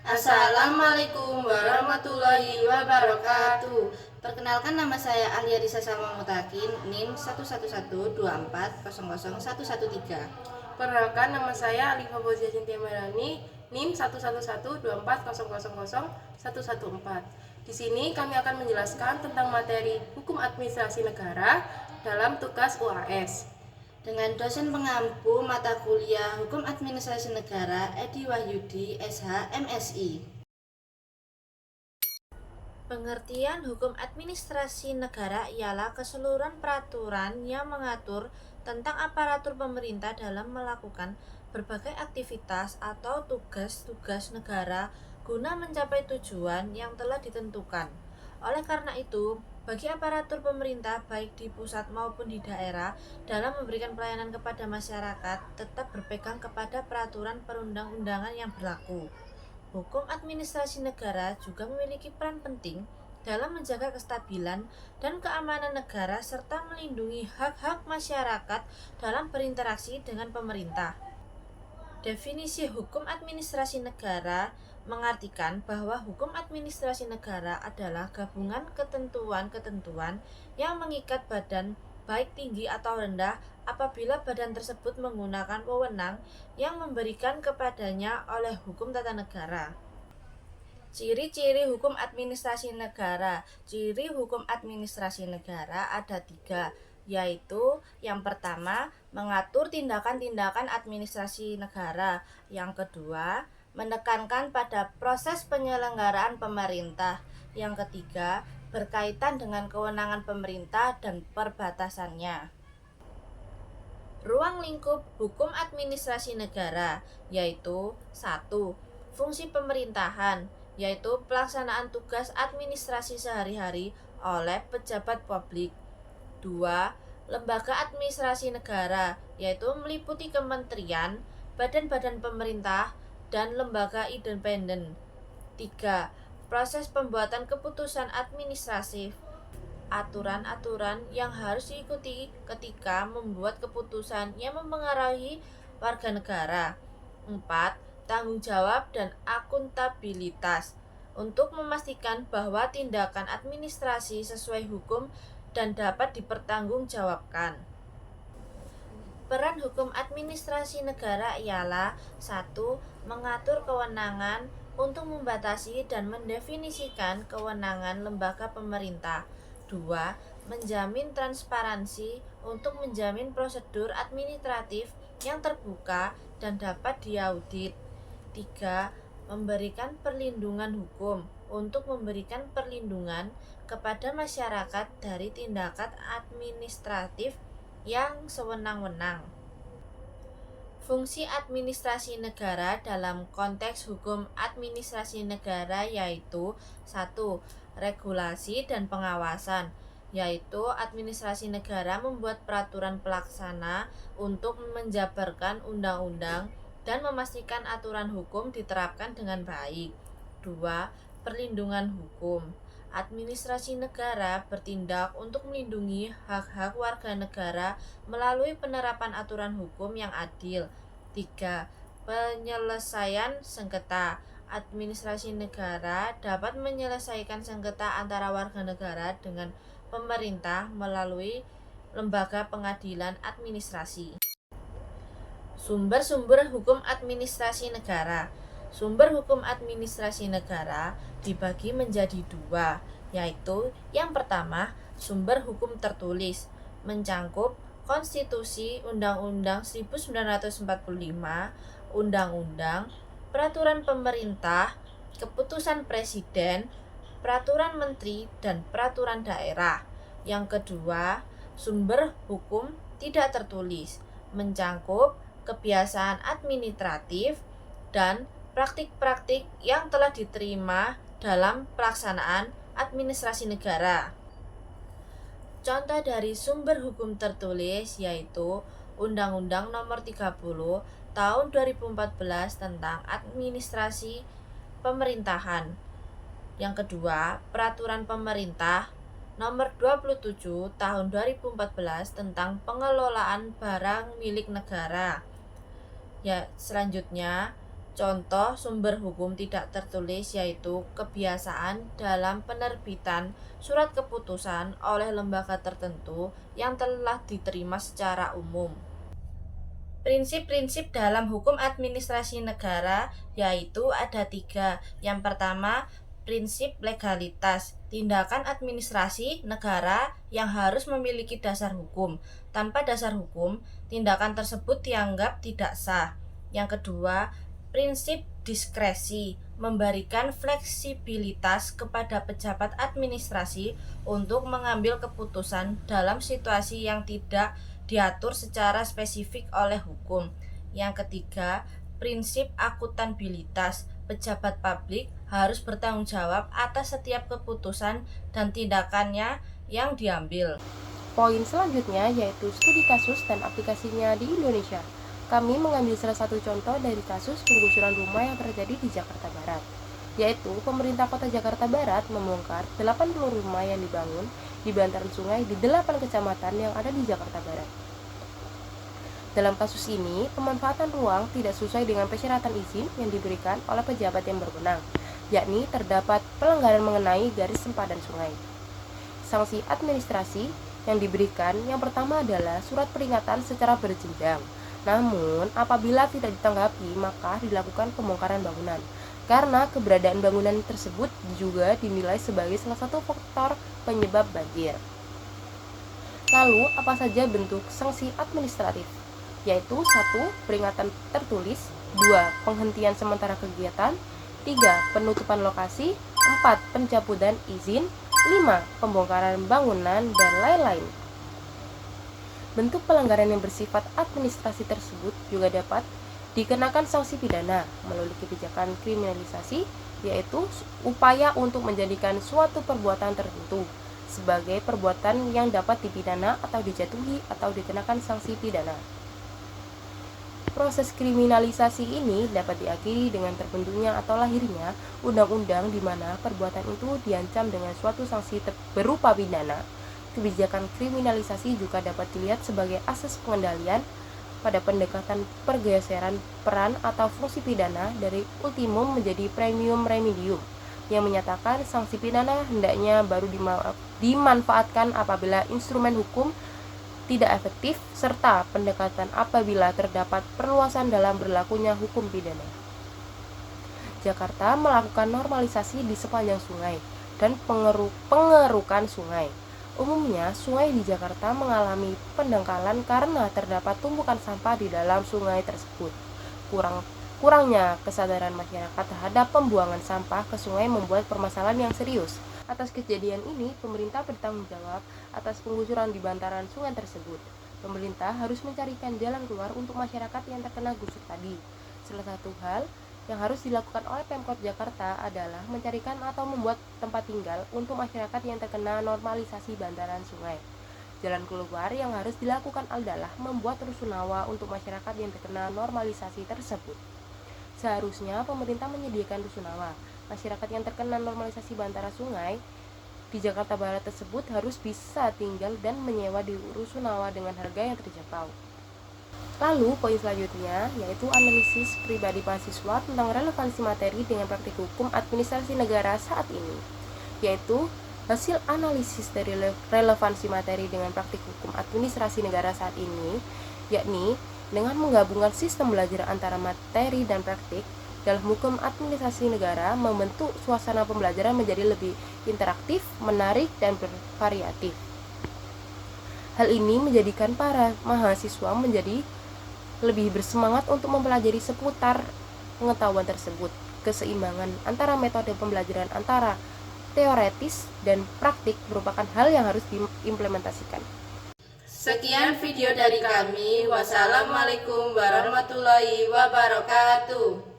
Assalamualaikum warahmatullahi wabarakatuh. Perkenalkan, nama saya Alia Risa Salma Mutakin, NIM 11124000113. Perkenalkan, nama saya Alifah Fauzia Cintia Melani, NIM 11124000114. Di sini kami akan menjelaskan tentang materi Hukum Administrasi Negara dalam tugas UAS. Dengan dosen pengampu mata kuliah Hukum Administrasi Negara Edi Wahyudi, SH, MSI. Pengertian hukum administrasi negara ialah keseluruhan peraturan yang mengatur tentang aparatur pemerintah dalam melakukan berbagai aktivitas atau tugas-tugas negara guna mencapai tujuan yang telah ditentukan. Oleh karena itu, bagi aparatur pemerintah baik di pusat maupun di daerah dalam memberikan pelayanan kepada masyarakat tetap berpegang kepada peraturan perundang-undangan yang berlaku. Hukum administrasi negara juga memiliki peran penting dalam menjaga kestabilan dan keamanan negara serta melindungi hak-hak masyarakat dalam berinteraksi dengan pemerintah. Definisi hukum administrasi negara mengartikan bahwa hukum administrasi negara adalah gabungan ketentuan-ketentuan yang mengikat badan baik tinggi atau rendah apabila badan tersebut menggunakan wewenang yang memberikan kepadanya oleh hukum tata negara. Ciri-ciri hukum administrasi negara. Ciri hukum administrasi negara ada 3, yaitu yang pertama, mengatur tindakan-tindakan administrasi negara. Yang kedua, menekankan pada proses penyelenggaraan pemerintah. Yang ketiga, berkaitan dengan kewenangan pemerintah dan perbatasannya. Ruang lingkup hukum administrasi negara yaitu 1. Fungsi pemerintahan, yaitu pelaksanaan tugas administrasi sehari-hari oleh pejabat publik. 2. Lembaga administrasi negara, yaitu meliputi kementerian, badan-badan pemerintah, dan lembaga independen. 3. Proses pembuatan keputusan administratif, aturan-aturan yang harus diikuti ketika membuat keputusan yang mempengaruhi warga negara. 4. Tanggung jawab dan akuntabilitas untuk memastikan bahwa tindakan administrasi sesuai hukum dan dapat dipertanggungjawabkan. Peran hukum administrasi negara ialah 1. Mengatur kewenangan untuk membatasi dan mendefinisikan kewenangan lembaga pemerintah. 2. Menjamin transparansi untuk menjamin prosedur administratif yang terbuka dan dapat diaudit. 3. Memberikan perlindungan hukum untuk memberikan perlindungan kepada masyarakat dari tindakan administratif yang sewenang-wenang. Fungsi administrasi negara dalam konteks hukum administrasi negara yaitu 1. Regulasi dan pengawasan, yaitu administrasi negara membuat peraturan pelaksana untuk menjabarkan undang-undang dan memastikan aturan hukum diterapkan dengan baik. 2. Perlindungan hukum. Administrasi negara bertindak untuk melindungi hak-hak warga negara melalui penerapan aturan hukum yang adil. 3. Penyelesaian sengketa. Administrasi negara dapat menyelesaikan sengketa antara warga negara dengan pemerintah melalui lembaga pengadilan administrasi. Sumber-sumber hukum administrasi negara. Sumber hukum administrasi negara dibagi menjadi 2, yaitu yang pertama, sumber hukum tertulis, mencangkup konstitusi, undang-undang 1945, undang-undang, peraturan pemerintah, keputusan presiden, peraturan menteri, dan peraturan daerah. Yang kedua, sumber hukum tidak tertulis, mencangkup kebiasaan administratif dan praktik-praktik yang telah diterima dalam pelaksanaan administrasi negara. Contoh dari sumber hukum tertulis yaitu Undang-Undang Nomor 30 Tahun 2014 tentang Administrasi Pemerintahan. Yang kedua, Peraturan Pemerintah Nomor 27 Tahun 2014 tentang Pengelolaan Barang Milik Negara. Ya, selanjutnya Contoh sumber hukum tidak tertulis yaitu kebiasaan dalam penerbitan surat keputusan oleh lembaga tertentu yang telah diterima secara umum. Prinsip-prinsip dalam hukum administrasi negara yaitu ada 3. Yang pertama, prinsip legalitas. Tindakan administrasi negara yang harus memiliki dasar hukum. Tanpa dasar hukum, tindakan tersebut dianggap tidak sah. Yang kedua, prinsip diskresi, memberikan fleksibilitas kepada pejabat administrasi untuk mengambil keputusan dalam situasi yang tidak diatur secara spesifik oleh hukum. Yang ketiga, prinsip akuntabilitas. Pejabat publik harus bertanggung jawab atas setiap keputusan dan tindakannya yang diambil. Poin selanjutnya yaitu studi kasus dan aplikasinya di Indonesia. Kami mengambil salah satu contoh dari kasus penggusuran rumah yang terjadi di Jakarta Barat, yaitu pemerintah kota Jakarta Barat membongkar 80 rumah yang dibangun di bantaran sungai di 8 kecamatan yang ada di Jakarta Barat. Dalam kasus ini, pemanfaatan ruang tidak sesuai dengan persyaratan izin yang diberikan oleh pejabat yang berwenang, yakni terdapat pelanggaran mengenai garis sempadan sungai. Sanksi administrasi yang diberikan yang pertama adalah surat peringatan secara berjenjang. Namun, apabila tidak ditanggapi, maka dilakukan pembongkaran bangunan. Karena keberadaan bangunan tersebut juga dinilai sebagai salah satu faktor penyebab banjir. Lalu, apa saja bentuk sanksi administratif? Yaitu 1. Peringatan tertulis, 2. Penghentian sementara kegiatan, 3. Penutupan lokasi, 4. Pencabutan izin, 5. Pembongkaran bangunan, dan lain-lain. Bentuk pelanggaran yang bersifat administrasi tersebut juga dapat dikenakan sanksi pidana melalui kebijakan kriminalisasi, yaitu upaya untuk menjadikan suatu perbuatan tertentu sebagai perbuatan yang dapat dipidana atau dijatuhi atau dikenakan sanksi pidana. Proses kriminalisasi ini dapat diakhiri dengan terbentuknya atau lahirnya undang-undang di mana perbuatan itu diancam dengan suatu sanksi berupa pidana. Kebijakan kriminalisasi juga dapat dilihat sebagai asas pengendalian pada pendekatan pergeseran peran atau fungsi pidana dari ultimum menjadi premium remedium, yang menyatakan sanksi pidana hendaknya baru dimanfaatkan apabila instrumen hukum tidak efektif, serta pendekatan apabila terdapat perluasan dalam berlakunya hukum pidana. Jakarta melakukan normalisasi di sepanjang sungai dan pengerukan sungai. Umumnya, sungai di Jakarta mengalami pendangkalan karena terdapat tumpukan sampah di dalam sungai tersebut. Kurangnya kesadaran masyarakat terhadap pembuangan sampah ke sungai membuat permasalahan yang serius. Atas kejadian ini, pemerintah bertanggung jawab atas penggusuran di bantaran sungai tersebut. Pemerintah harus mencarikan jalan keluar untuk masyarakat yang terkena gusur tadi. Salah satu hal yang harus dilakukan oleh Pemkot Jakarta adalah mencarikan atau membuat tempat tinggal untuk masyarakat yang terkena normalisasi bantaran sungai. Jalan keluar yang harus dilakukan adalah membuat rusunawa untuk masyarakat yang terkena normalisasi tersebut. Seharusnya pemerintah menyediakan rusunawa. Masyarakat yang terkena normalisasi bantaran sungai di Jakarta Barat tersebut harus bisa tinggal dan menyewa di rusunawa dengan harga yang terjangkau. Lalu poin selanjutnya yaitu analisis pribadi mahasiswa tentang relevansi materi dengan praktik hukum administrasi negara saat ini, yaitu hasil analisis dari relevansi materi dengan praktik hukum administrasi negara saat ini, yakni dengan menggabungkan sistem belajar antara materi dan praktik dalam hukum administrasi negara membentuk suasana pembelajaran menjadi lebih interaktif, menarik, dan bervariatif. Hal ini menjadikan para mahasiswa menjadi lebih bersemangat untuk mempelajari seputar pengetahuan tersebut. Keseimbangan antara metode pembelajaran antara teoretis dan praktik merupakan hal yang harus diimplementasikan. Sekian video dari kami. Wassalamualaikum warahmatullahi wabarakatuh.